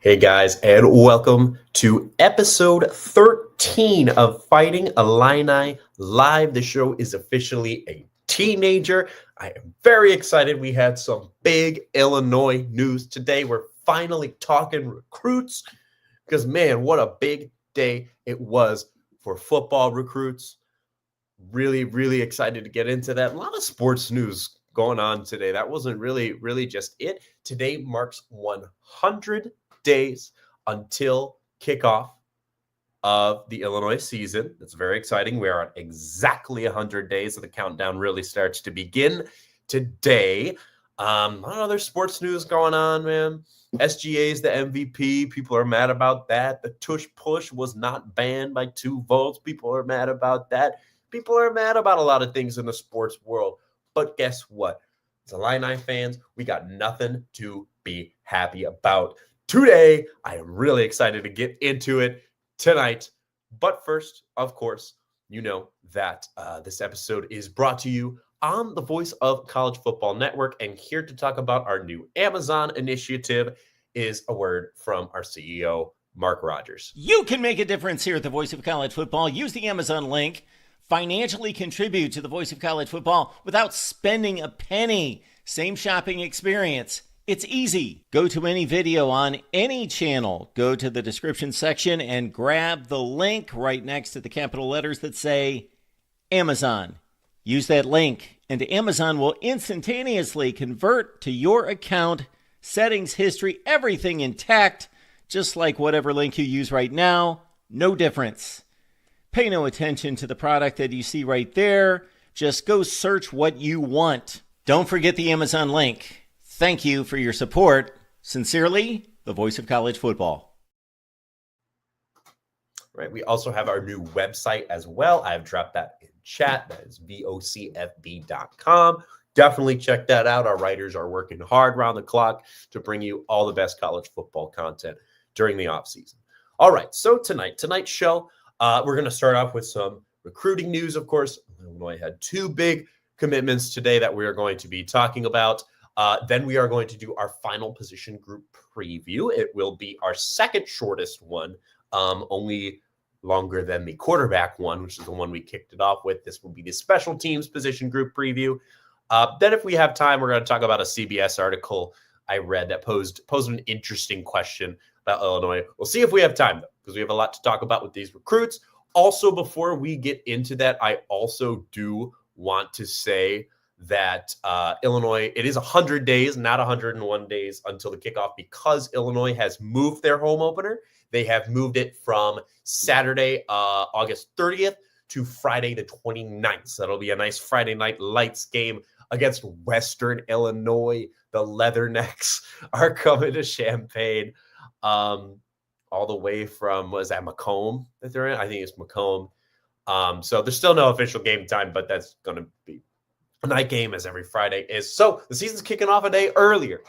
Hey guys, and welcome to episode 13 of Fighting Illini Live. The show is officially a teenager. I am very excited. We had some big Illinois news today. We're finally talking recruits because, man, what a big day it was for football recruits. Really, really excited to get into that. A lot of sports news going on today. That wasn't really just it. Today marks 100 days until kickoff of the Illinois season. It's very exciting. We are at exactly 100 days, so the countdown really starts to begin today. A lot of other sports news going on, man. SGA is the MVP. People are mad about that. The tush push was not banned by 2 votes. People are mad about that. People are mad about a lot of things in the sports world. But guess what? As Illini fans, we got nothing to be happy about. Today, I am really excited to get into it tonight. But first, of course, you know that this episode is brought to you on the Voice of College Football Network. And here to talk about our new Amazon initiative is a word from our CEO, Mark Rogers. You can make a difference here at the Voice of College Football. Use the Amazon link. Financially contribute to the Voice of College Football without spending a penny. Same shopping experience. It's easy. Go to any video on any channel. Go to the description section and grab the link right next to the capital letters that say Amazon. Use that link and Amazon will instantaneously convert to your account, settings, history, everything intact, just like whatever link you use right now. No difference. Pay no attention to the product that you see right there. Just go search what you want. Don't forget the Amazon link. Thank you for your support. Sincerely, the Voice of College Football. Right. We also have our new website as well. I've dropped that in chat. That is vocfb.com. Definitely check that out. Our writers are working hard around the clock to bring you all the best college football content during the offseason. All right. So tonight's show, we're going to start off with some recruiting news. Of course, Illinois had 2 big commitments today that we are going to be talking about. Then we are going to do our final position group preview. It will be our second shortest one, only longer than the quarterback one, which is the one we kicked it off with. This will be the special teams position group preview. Then if we have time, we're going to talk about a CBS article I read that posed an interesting question about Illinois. We'll see if we have time, though, because we have a lot to talk about with these recruits. Also, before we get into that, I also do want to say that Illinois, it is 100 days, not 101 days until the kickoff, because Illinois has moved their home opener. They have moved it from Saturday, August 30th to Friday the 29th. So that'll be a nice Friday night lights game against Western Illinois. The Leathernecks are coming to Champaign all the way from, was that Macomb that they're in? I think it's Macomb. So there's still no official game time, but that's going to be a night game as every Friday is. So the season's kicking off a day earlier.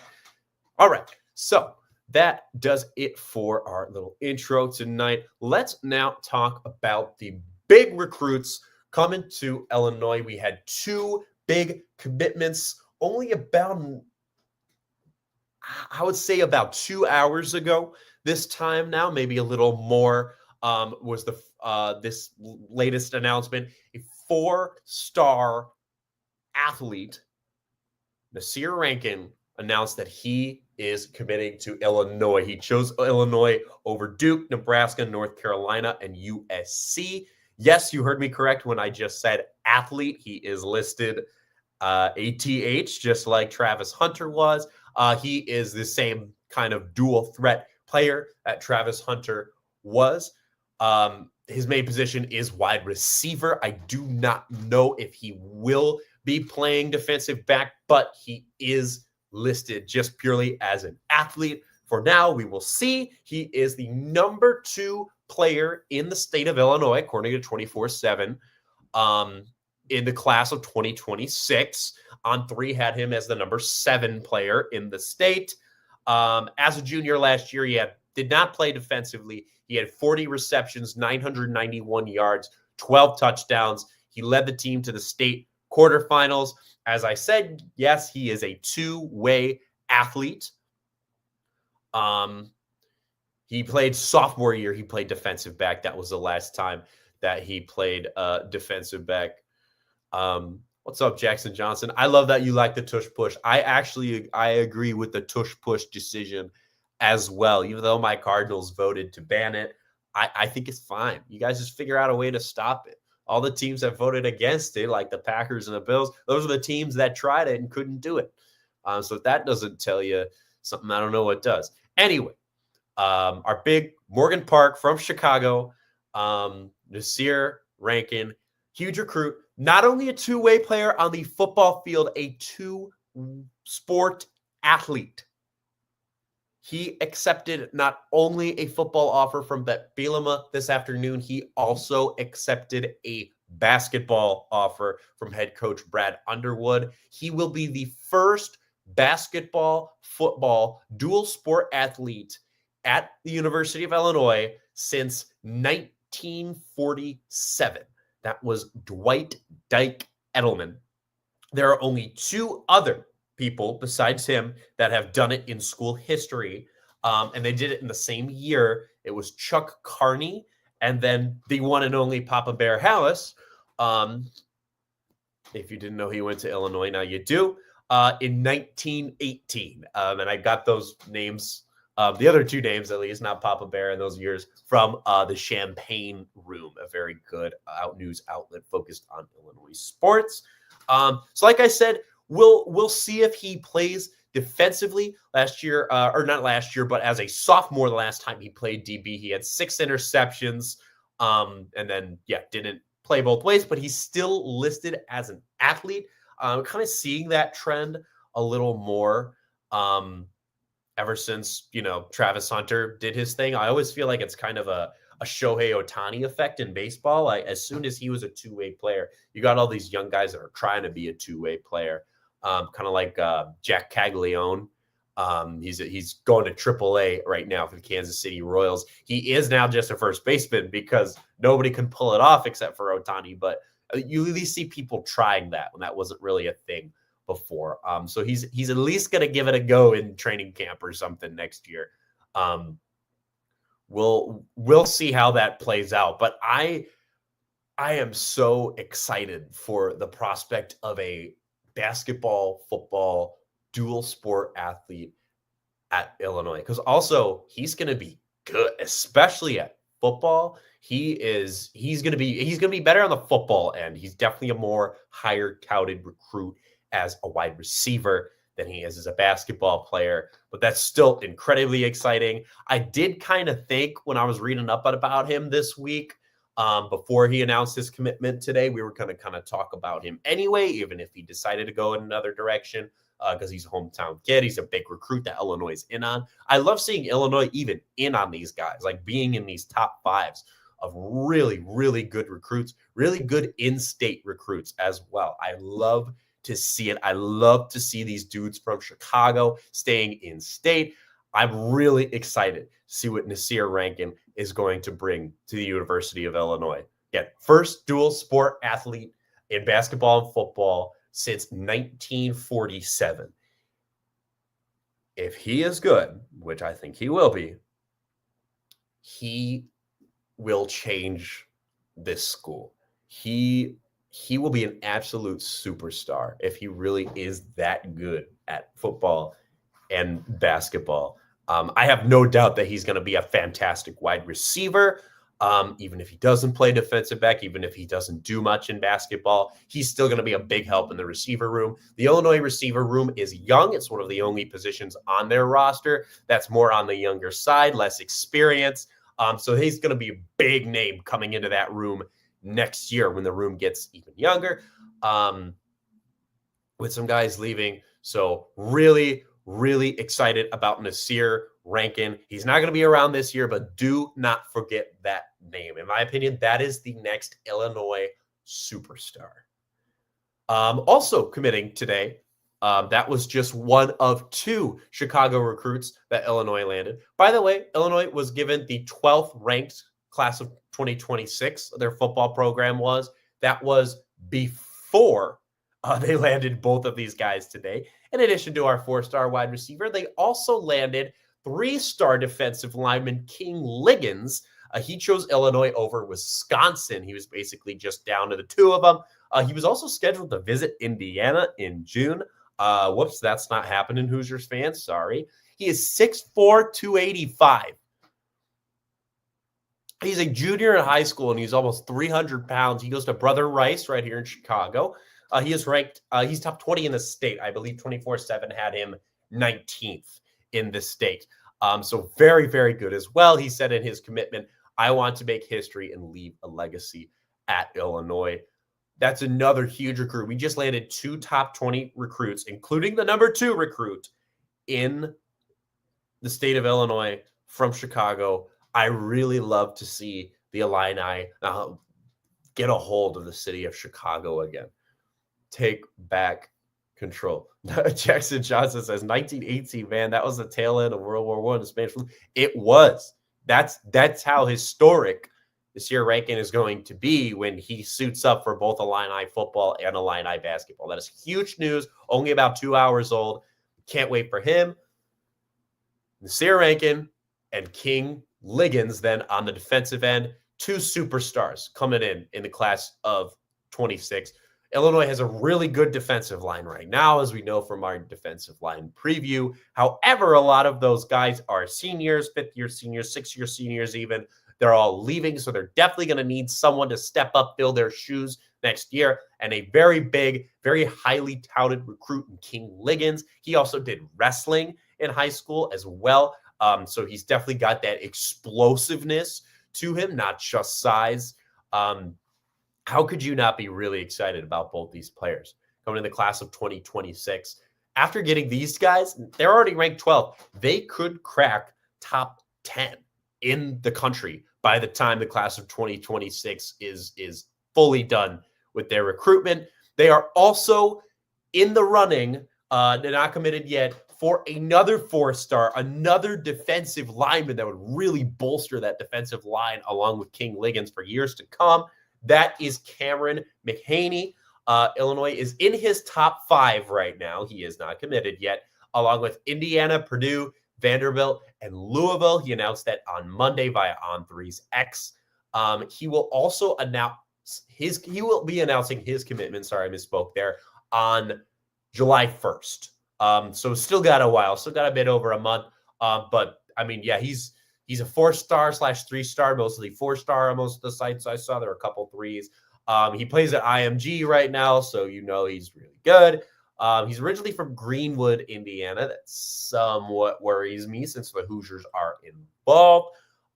All right. So that does it for our little intro tonight. Let's now talk about the big recruits coming to Illinois. We had 2 big commitments only about, I would say, about 2 hours ago. This time now, maybe a little more, was this latest announcement. A 4-star athlete, Nasir Rankin, announced that he is committing to Illinois. He chose Illinois over Duke, Nebraska, North Carolina, and USC. Yes, you heard me correct when I just said athlete. He is listed ATH, just like Travis Hunter was. He is the same kind of dual threat player that Travis Hunter was. His main position is wide receiver. I do not know if he will be playing defensive back, but he is listed just purely as an athlete. For now, we will see. He is the number 2 player in the state of Illinois, according to 24/7, in the class of 2026. On3 had him as the number 7 player in the state. As a junior last year, he did not play defensively. He had 40 receptions, 991 yards, 12 touchdowns. He led the team to the state quarterfinals. As I said, yes, he is a 2-way athlete. He played sophomore year. He played defensive back. That was the last time that he played defensive back. What's up, Jackson Johnson? I love that you like the tush push. I agree with the tush push decision as well. Even though my Cardinals voted to ban it, I think it's fine. You guys just figure out a way to stop it. All the teams that voted against it, like the Packers and the Bills, those are the teams that tried it and couldn't do it. So if that doesn't tell you something, I don't know what does. Anyway, our big Morgan Park from Chicago, Nasir Rankin, huge recruit. Not only a two-way player on the football field, a two-sport athlete. He accepted not only a football offer from Bet Bielema this afternoon, he also accepted a basketball offer from head coach Brad Underwood. He will be the first basketball, football, dual sport athlete at the University of Illinois since 1947. That was Dwight Dyke Edelman. There are only two other people besides him that have done it in school history, and they did it in the same year. It was Chuck Carney and then the one and only Papa Bear Hallis. If you didn't know he went to Illinois, now you do, in 1918. And I got those names, the other two names at least, not Papa Bear in those years, from the Champaign Room, a very good news outlet focused on Illinois sports. So like I said, we'll see if he plays defensively last year, or not last year, but as a sophomore, the last time he played DB, he had 6 interceptions, and then, didn't play both ways, but he's still listed as an athlete. Kind of seeing that trend a little more ever since, Travis Hunter did his thing. I always feel like it's kind of a Shohei Ohtani effect in baseball. Like, as soon as he was a two-way player, you got all these young guys that are trying to be a two-way player. Kind of like Jack Caglione. He's going to AAA right now for the Kansas City Royals. He is now just a first baseman because nobody can pull it off except for Ohtani. But you at least see people trying that when that wasn't really a thing before. So he's at least going to give it a go in training camp or something next year. We'll see how that plays out. But I am so excited for the prospect of a basketball, football, dual sport athlete at Illinois, because also he's going to be good, especially at football. He's going to be better on the football end. He's definitely a more higher touted recruit as a wide receiver than he is as a basketball player, but that's still incredibly exciting. I did kind of think when I was reading up about him this week, before he announced his commitment today, we were going to kind of talk about him anyway, even if he decided to go in another direction, because he's a hometown kid. He's a big recruit that Illinois is in on. I love seeing Illinois even in on these guys, like being in these top fives of really, really good recruits, really good in-state recruits as well. I love to see it. I love to see these dudes from Chicago staying in state. I'm really excited to see what Nasir Rankin is going to bring to the University of Illinois. First dual sport athlete in basketball and football since 1947. If he is good, which I think he will be, he will change this school. He will be an absolute superstar if he really is that good at football and basketball. I have no doubt that he's going to be a fantastic wide receiver. Even if he doesn't play defensive back, even if he doesn't do much in basketball, he's still going to be a big help in the receiver room. The Illinois receiver room is young. It's one of the only positions on their roster that's more on the younger side, less experience. So he's going to be a big name coming into that room next year when the room gets even younger, with some guys leaving. So really, really excited about Nasir Rankin. He's not going to be around this year, but do not forget that name. In my opinion, that is the next Illinois superstar. Also committing today, that was just one of 2 Chicago recruits that Illinois landed. By the way, Illinois was given the 12th ranked class of 2026. Their football program was. That was before they landed both of these guys today. In addition to our 4-star wide receiver, they also landed 3-star defensive lineman King Liggins. He chose Illinois over Wisconsin. He was basically just down to the two of them. He was also scheduled to visit Indiana in June. Whoops, that's not happening, Hoosiers fans. Sorry. He is 6'4", 285. He's a junior in high school, and he's almost 300 pounds. He goes to Brother Rice right here in Chicago. He is ranked, he's top 20 in the state. I believe 24/7 had him 19th in the state. So very, very good as well. He said in his commitment, I want to make history and leave a legacy at Illinois. That's another huge recruit. We just landed 2 top 20 recruits, including the number 2 recruit in the state of Illinois from Chicago. I really love to see the Illini get a hold of the city of Chicago again. Take back control. Jackson Johnson says 1918, man, that was the tail end of World War I, the Spanish flu. It was. That's how historic this year Rankin is going to be when he suits up for both Illini football and Illini basketball. That is huge news. Only about 2 hours old. Can't wait for him. Nasir Rankin and King Liggins then on the defensive end. 2 superstars coming in the class of 26. Illinois has a really good defensive line right now, as we know from our defensive line preview. However, a lot of those guys are seniors, 5th-year seniors, 6-year seniors even. They're all leaving, so they're definitely going to need someone to step up, fill their shoes next year. And a very big, very highly touted recruit in King Liggins. He also did wrestling in high school as well. So he's definitely got that explosiveness to him, not just size. How could you not be really excited about both these players coming in the class of 2026? After getting these guys, they're already ranked 12. They could crack top 10 in the country by the time the class of 2026 is fully done with their recruitment. They are also in the running, they're not committed yet, for another 4-star, another defensive lineman that would really bolster that defensive line along with King Liggins for years to come. That is Cameron McHaney. Illinois is in his top 5 right now. He is not committed yet, along with Indiana, Purdue, Vanderbilt, and Louisville. He announced that on Monday via On3's X. He will also he will be announcing his commitment. Sorry, I misspoke there, on July 1st. So still got a while, still got a bit over a month. But I mean, yeah, he's a 4-star / 3-star, mostly 4-star on most of the sites I saw. There are a couple 3s. He plays at IMG right now, so you know he's really good. He's originally from Greenwood, Indiana. That somewhat worries me since the Hoosiers are involved.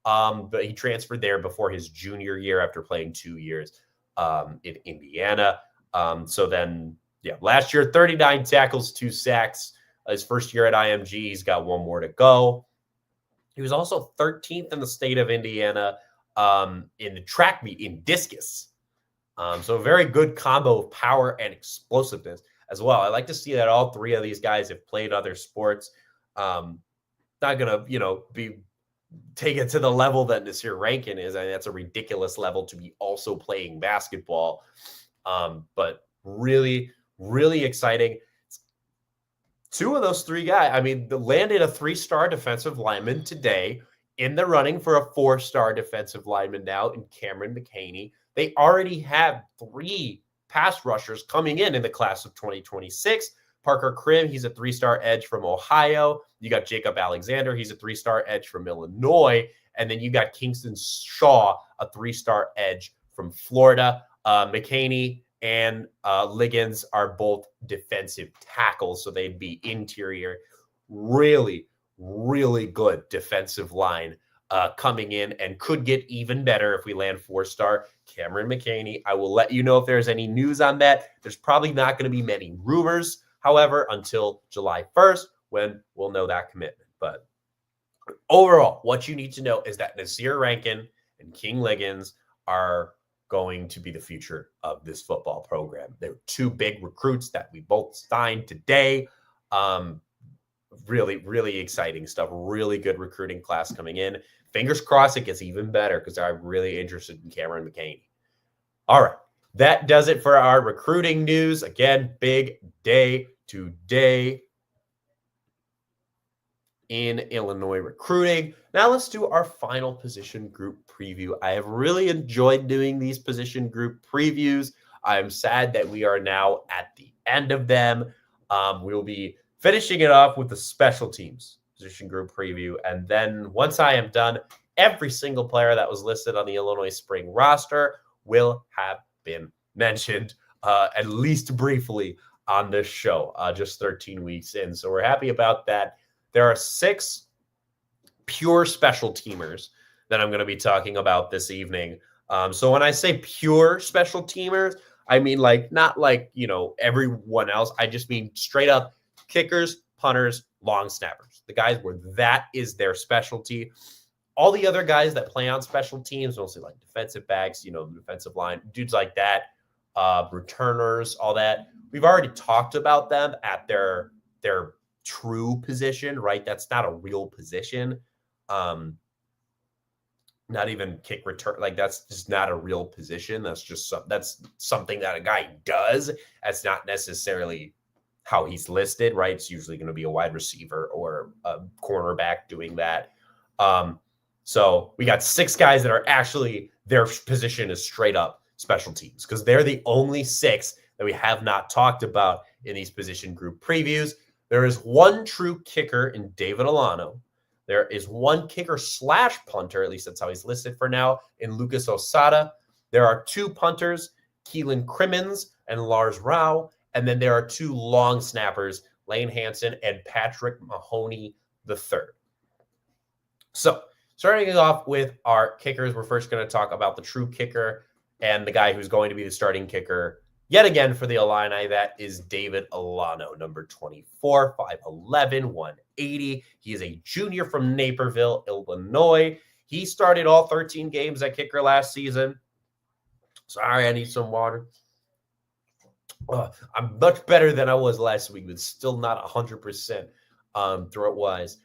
But he transferred there before his junior year after playing 2 years in Indiana. So then, yeah, last year, 39 tackles, 2 sacks. His first year at IMG, he's got 1 more to go. He was also 13th in the state of Indiana in the track meet in discus. So a very good combo of power and explosiveness as well. I like to see that all 3 of these guys have played other sports. Not going to, be taken to the level that Nasir Rankin is. I mean, that's a ridiculous level to be also playing basketball. But really, really exciting. 2 of those 3 guys, I mean, landed a 3-star defensive lineman today, in the running for a 4-star defensive lineman now in Cameron McHaney. They already have 3 pass rushers coming in the class of 2026. Parker Krim, he's a 3-star edge from Ohio. You got Jacob Alexander, he's a 3-star edge from Illinois. And then you got Kingston Shaw, a 3-star edge from Florida. McHaney and Liggins are both defensive tackles, so they'd be interior. Really, really good defensive line coming in, and could get even better if we land 4-star Cameron McHaney. I will let you know if there's any news on that. There's probably not going to be many rumors, however, until July 1st, when we'll know that commitment. But overall, what you need to know is that Nasir Rankin and King Liggins are going to be the future of this football program. They're 2 big recruits that we both signed today. Really, really exciting stuff. Really good recruiting class coming in. Fingers crossed it gets even better, because I'm really interested in Cameron McHaney. All right. That does it for our recruiting news. Again, big day today. in Illinois recruiting. Now let's do our final position group preview. I have really enjoyed doing these position group previews. I'm sad that we are now at the end of them. We'll be finishing it off with the special teams position group preview. And then once I am done, every single player that was listed on the Illinois spring roster will have been mentioned at least briefly on this show, just 13 weeks in. So we're happy about that. There are 6 pure special teamers that I'm going to be talking about this evening. So when I say pure special teamers, I mean not like, everyone else. I just mean straight up kickers, punters, long snappers. The guys where that is their specialty. All the other guys that play on special teams, mostly like defensive backs, defensive line, dudes like that, returners, all that. We've already talked about them at their true position, right? That's not a real position. Not even kick return. Like that's just not a real position. That's something that a guy does. That's not necessarily how he's listed, right? It's usually going to be a wide receiver or a cornerback doing that. So we got 6 guys that are actually their position is straight up special teams because they're the only 6 that we have not talked about in these position group previews. There is one true kicker in David Alano. There is one kicker / punter, at least that's how he's listed for now, in Lucas Osada. There are 2 punters, Keelan Crimmins and Lars Rao. And then there are 2 long snappers, Lane Hansen and Patrick Mahoney III. So starting off with our kickers, we're first going to talk about the true kicker and the guy who's going to be the starting kicker yet again for the Illini. That is David Alano, number 24, 5'11", 180. He is a junior from Naperville, Illinois. He started all 13 games at kicker last season. Sorry, I need some water. I'm much better than I was last week, but still not 100% throat-wise.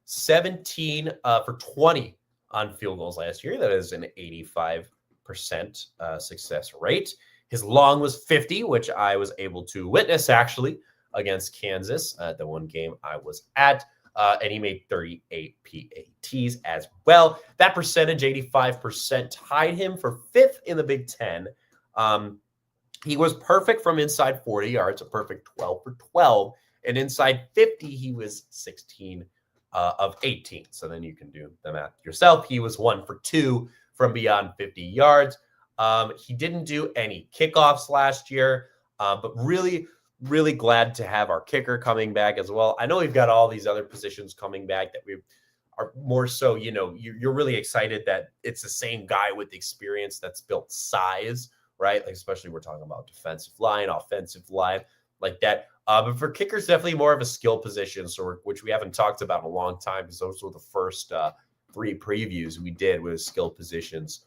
17 for 20 on field goals last year. That is an 85% success rate. His long was 50, which I was able to witness, actually, against Kansas at the one game I was at. And he made 38 PATs as well. That percentage, 85%, tied him for 5th in the Big Ten. He was perfect from inside 40 yards, a perfect 12 for 12. And inside 50, he was 16 of 18. So then you can do the math yourself. He was 1 for 2 from beyond 50 yards. He didn't do any kickoffs last year, but really, really glad to have our kicker coming back as well. I know we've got all these other positions coming back that we are more so, you're really excited that it's the same guy with experience that's built size, right? Like, especially we're talking about defensive line, offensive line, like that. But for kickers, definitely more of a skill position, which we haven't talked about in a long time because those were the first 3 previews we did with skill positions.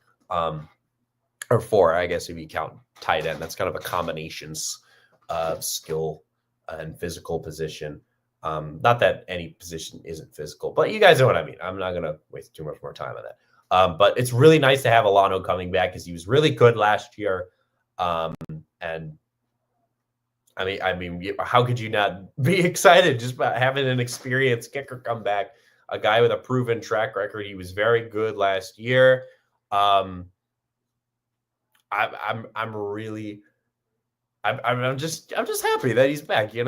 Or 4, I guess, if you count tight end. That's kind of a combinations of skill and physical position. Not that any position isn't physical, but you guys know what I mean. I'm not going to waste too much more time on that. But it's really nice to have Alano coming back because he was really good last year. And I mean, how could you not be excited just about having an experienced kicker come back? A guy with a proven track record. He was very good last year. I'm just happy that he's back. He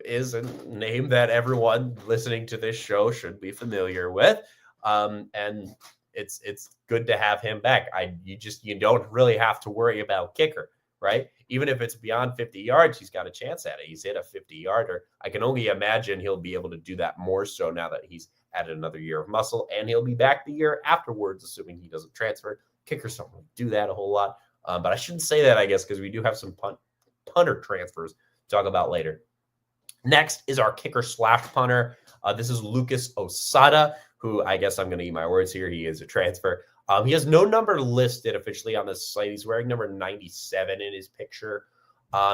is a name that everyone listening to this show should be familiar with. And it's good to have him back. You don't really have to worry about kicker, right? Even if it's beyond 50 yards, he's got a chance at it. He's hit a 50-yarder. I can only imagine he'll be able to do that more so now that he's added another year of muscle, and he'll be back the year afterwards, assuming he doesn't transfer. Kickers don't really do that a whole lot. But I shouldn't say that, I guess, because we do have some punter transfers to talk about later. Next is our kicker / punter. This is Lucas Osada, who I guess I'm going to eat my words here. He is a transfer. He has no number listed officially on this site. He's wearing number 97 in his picture.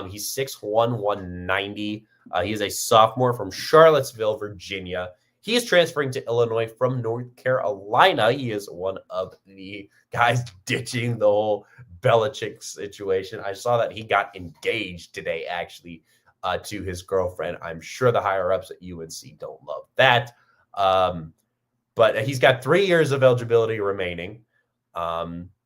He's 6'1", 190. He is a sophomore from Charlottesville, Virginia. He is transferring to Illinois from North Carolina. He is one of the guys ditching the whole Belichick situation. I saw that he got engaged today, actually, to his girlfriend. I'm sure the higher-ups at UNC don't love that. But he's got 3 years of eligibility remaining.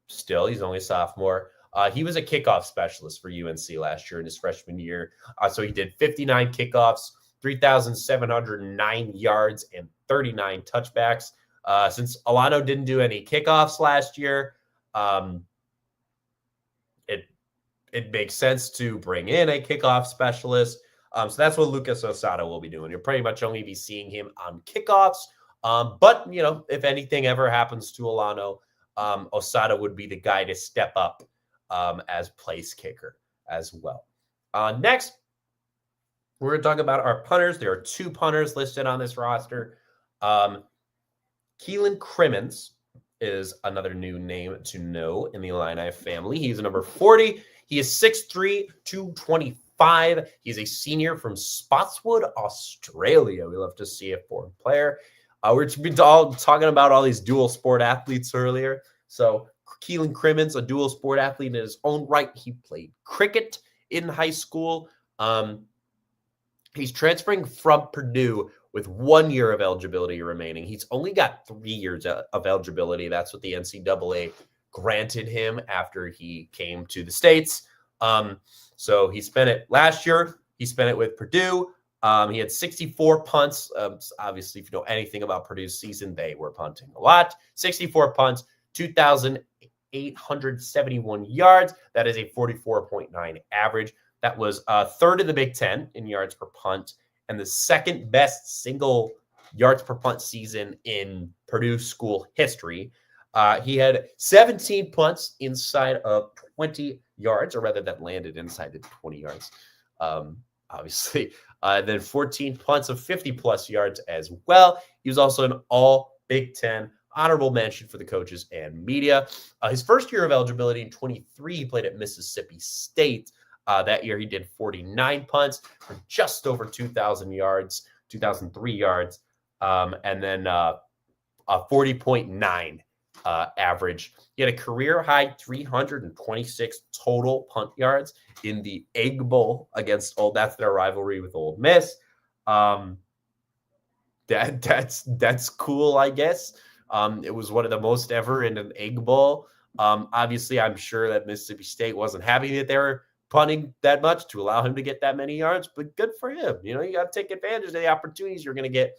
Still, he's only a sophomore. He was a kickoff specialist for UNC last year in his freshman year. So he did 59 kickoffs, 3,709 yards, and 39 touchbacks. Since Alano didn't do any kickoffs last year, it makes sense to bring in a kickoff specialist. So that's what Lucas Osada will be doing. You'll pretty much only be seeing him on kickoffs. But, if anything ever happens to Alano, Osada would be the guy to step up as place kicker as well. Next, we're going to talk about our punters. There are 2 punters listed on this roster. Keelan Crimmins is another new name to know in the Illini family. He's number 40. He is 6'3", 225. He's a senior from Spotswood, Australia. We love to see a foreign player. We're all talking about all these dual sport athletes earlier. So Keelan Crimmins, a dual sport athlete in his own right. He played cricket in high school. He's transferring from Purdue with 1 year of eligibility remaining. He's only got 3 years of eligibility. That's what the NCAA granted him after he came to the States. So he spent it last year. He spent it with Purdue. He had 64 punts. Obviously, if you know anything about Purdue's season, they were punting a lot. 64 punts, 2,871 yards. That is a 44.9 average. That was third in the Big Ten in yards per punt and the second best single yards per punt season in Purdue school history. He had 17 punts inside of 20 yards, or rather that landed inside the 20 yards, obviously. Then 14 punts of 50-plus yards as well. He was also an all-Big Ten honorable mention for the coaches and media. His first year of eligibility in 23, he played at Mississippi State. That year, he did 49 punts for just over 2,000 yards, 2,003 yards, and then a 40.9 average. He had a career-high 326 total punt yards in the Egg Bowl against that's their rivalry with Ole Miss. That's cool, I guess. It was one of the most ever in an Egg Bowl. Obviously, I'm sure that Mississippi State wasn't happy that they were punting that much to allow him to get that many yards, but good for him. You got to take advantage of the opportunities you're going to get.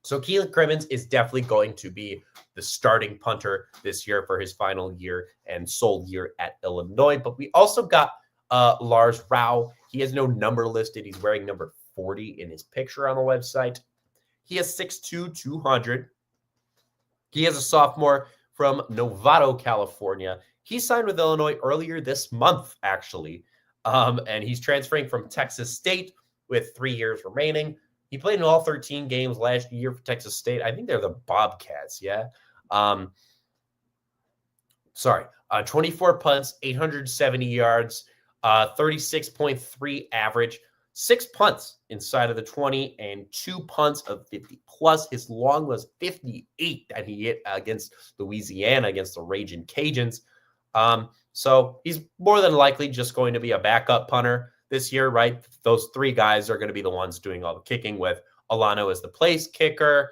So Keelan Crimmins is definitely going to be the starting punter this year for his final year and sole year at Illinois. But we also got Lars Rao. He has no number listed. He's wearing number 40 in his picture on the website. He is 6'2", 200. He is a sophomore from Novato, California. He signed with Illinois earlier this month, actually, and he's transferring from Texas State with 3 years remaining. He played in all 13 games last year for Texas State. I think they're the Bobcats, yeah. 24 punts, 870 yards, 36.3 average, 6 punts inside of the 20, and 2 punts of 50-plus. His long was 58 that he hit against Louisiana, against the Ragin' Cajuns. So he's more than likely just going to be a backup punter this year, right? Those 3 guys are going to be the ones doing all the kicking, with Alano as the place kicker,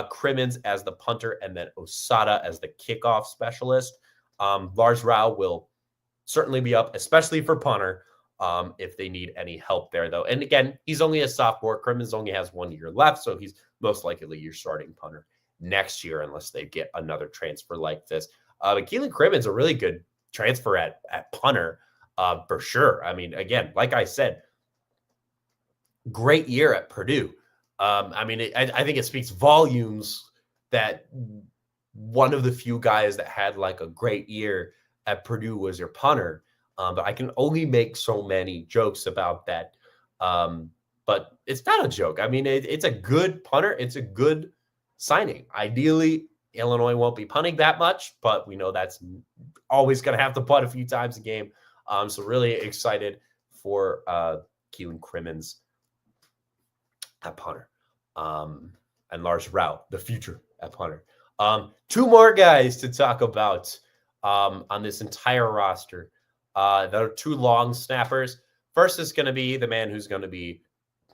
Crimmins as the punter, and then Osada as the kickoff specialist. Lars Rao will certainly be up, especially for punter, if they need any help there, though. And again, he's only a sophomore. Crimmins only has 1 year left, so he's most likely your starting punter next year, unless they get another transfer like this. But Keelan Crimmins a really good transfer at punter, for sure. I mean, again, like I said, great year at Purdue. I think it speaks volumes that one of the few guys that had like a great year at Purdue was your punter. But I can only make so many jokes about that. But it's not a joke. I mean, it's a good punter. It's a good signing. Ideally, Illinois won't be punting that much, but we know that's always going to have to punt a few times a game. So really excited for Keelan Crimmins at punter, and Lars Rao, the future at punter. 2 more guys to talk about on this entire roster. There are 2 long snappers. First is going to be the man who's going to be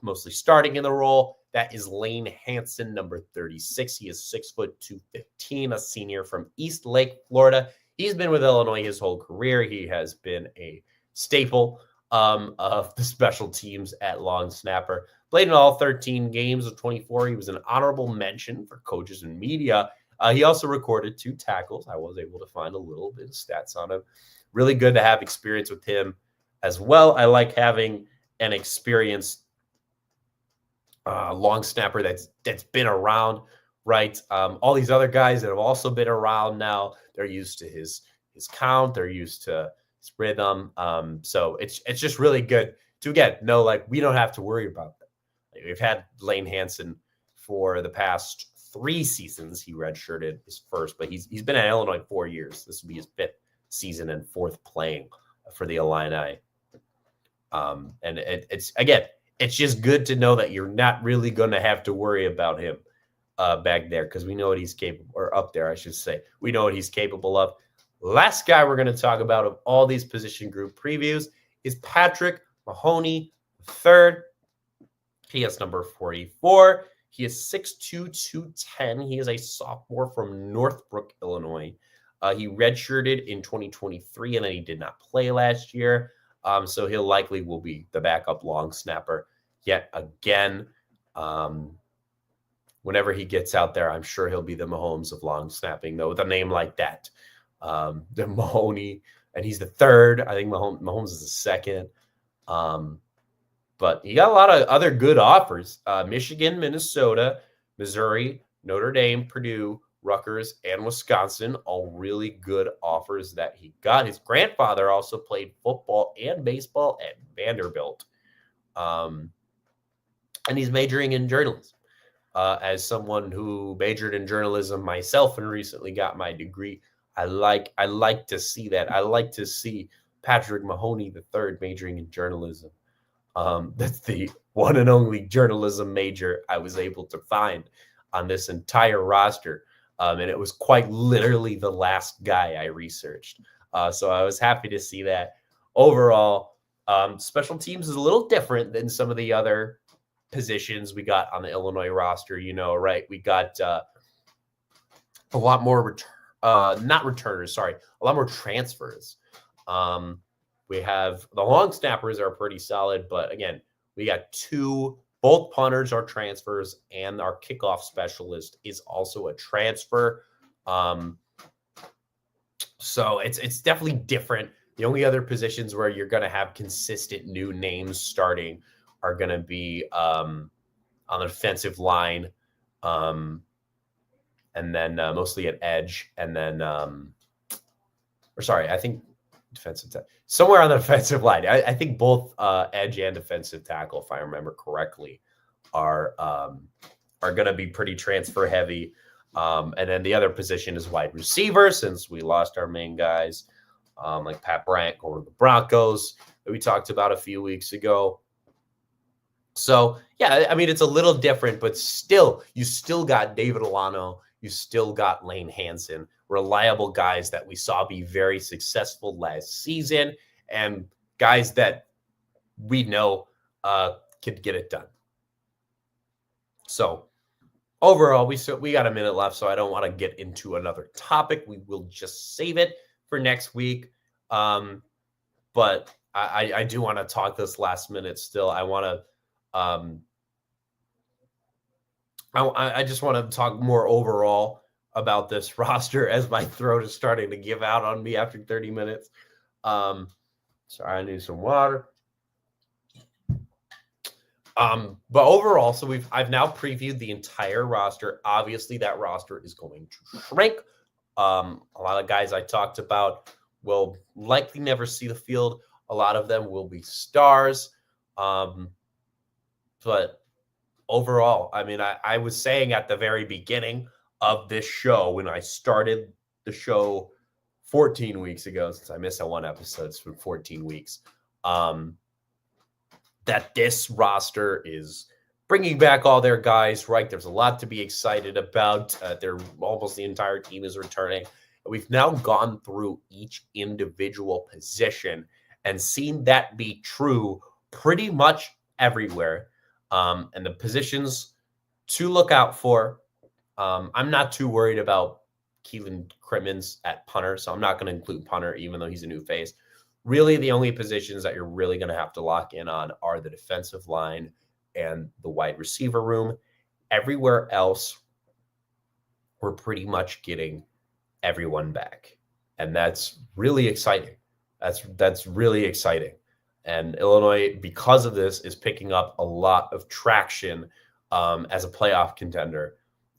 mostly starting in the role. That is Lane Hansen, number 36. He is 6'2", 215, a senior from East Lake, Florida. He's been with Illinois his whole career. He has been a staple of the special teams at long snapper. Played in all 13 games of 24. He was an honorable mention for coaches and media. He also recorded 2 tackles. I was able to find a little bit of stats on him. Really good to have experience with him as well. I like having an experienced long snapper that's been around, right? All these other guys that have also been around now, they're used to his count, they're used to his rhythm. So it's just really good to again know like we don't have to worry about that. We've had Lane Hansen for the past 3 seasons. He redshirted his first, but he's been at Illinois 4 years. This will be his 5th season and 4th playing for the Illini. And it's just good to know that you're not really going to have to worry about him back there because we know what he's capable, or up there, I should say. We know what he's capable of. Last guy we're going to talk about of all these position group previews is Patrick Mahoney III. He is number 44. He is 6'2", 210. He is a sophomore from Northbrook, Illinois. He redshirted in 2023, and then he did not play last year. So he'll likely will be the backup long snapper yet again. Whenever he gets out there, I'm sure he'll be the Mahomes of long snapping, though, with a name like that. The Mahoney, and he's the 3rd. I think Mahomes is the 2nd. But he got a lot of other good offers. Michigan, Minnesota, Missouri, Notre Dame, Purdue, Rutgers, and Wisconsin, all really good offers that he got. His grandfather also played football and baseball at Vanderbilt. And he's majoring in journalism. As someone who majored in journalism myself and recently got my degree, I like to see that. I like to see Patrick Mahoney III majoring in journalism. That's the one and only journalism major I was able to find on this entire roster. And it was quite literally the last guy I researched. So I was happy to see that. Overall, special teams is a little different than some of the other positions we got on the Illinois roster, right? We got a lot more a lot more transfers. We have the long snappers are pretty solid, but again, we got 2. Both punters are transfers, and our kickoff specialist is also a transfer. So it's definitely different. The only other positions where you're going to have consistent new names starting are going to be on the defensive line, and then mostly at edge, and then I think defensive tackle. Somewhere on the defensive line. I think both edge and defensive tackle, if I remember correctly, are going to be pretty transfer heavy. And then the other position is wide receiver, since we lost our main guys like Pat Bryant or the Broncos that we talked about a few weeks ago. So, yeah, I mean, it's a little different, but still, you still got David Alano. You still got Lane Hansen, reliable guys that we saw be very successful last season and guys that we know could get it done. So overall, we got a minute left, so I don't want to get into another topic. We will just save it for next week. But I do want to talk this last minute still. I just want to talk more overall about this roster as my throat is starting to give out on me after 30 minutes. Sorry, I need some water. But overall, so I've now previewed the entire roster. Obviously, that roster is going to shrink. A lot of guys I talked about will likely never see the field. A lot of them will be stars. But overall, I mean, I was saying at the very beginning of this show, when I started the show 14 weeks ago, since I missed one episode, it's been 14 weeks, that this roster is bringing back all their guys, right? There's a lot to be excited about. Almost the entire team is returning. We've now gone through each individual position and seen that be true pretty much everywhere. And the positions to look out for, I'm not too worried about Keelan Crimmins at punter, so I'm not going to include punter, even though he's a new face. Really, the only positions that you're really going to have to lock in on are the defensive line and the wide receiver room. Everywhere else, we're pretty much getting everyone back. And that's really exciting. That's really exciting. And Illinois, because of this, is picking up a lot of traction as a playoff contender.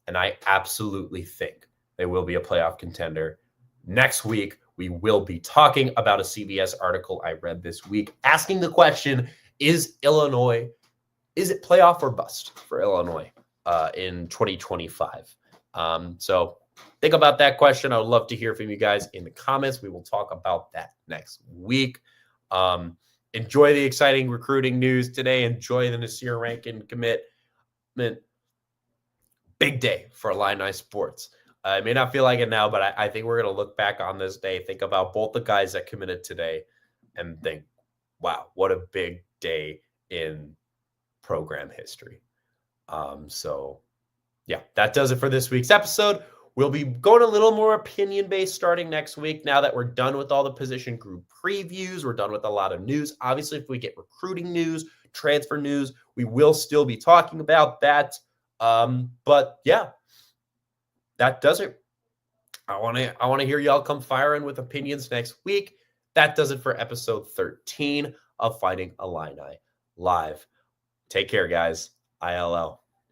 And I absolutely think they will be a playoff contender. Next week, we will be talking about a CBS article I read this week asking the question, is it playoff or bust for Illinois in 2025? So think about that question. I would love to hear from you guys in the comments. We will talk about that next week. Enjoy the exciting recruiting news today. Enjoy the Nasir Rankin commitment. Big day for Illini sports. I may not feel like it now, but I think we're going to look back on this day, think about both the guys that committed today, and think, wow, what a big day in program history. So, yeah, that does it for this week's episode. We'll be going a little more opinion-based starting next week now that we're done with all the position group previews. We're done with a lot of news. Obviously, if we get recruiting news, transfer news, we will still be talking about that. But yeah, that does it. I want to hear y'all come firing with opinions next week. That does it for episode 13 of Fighting Illini Live. Take care, guys. ILL.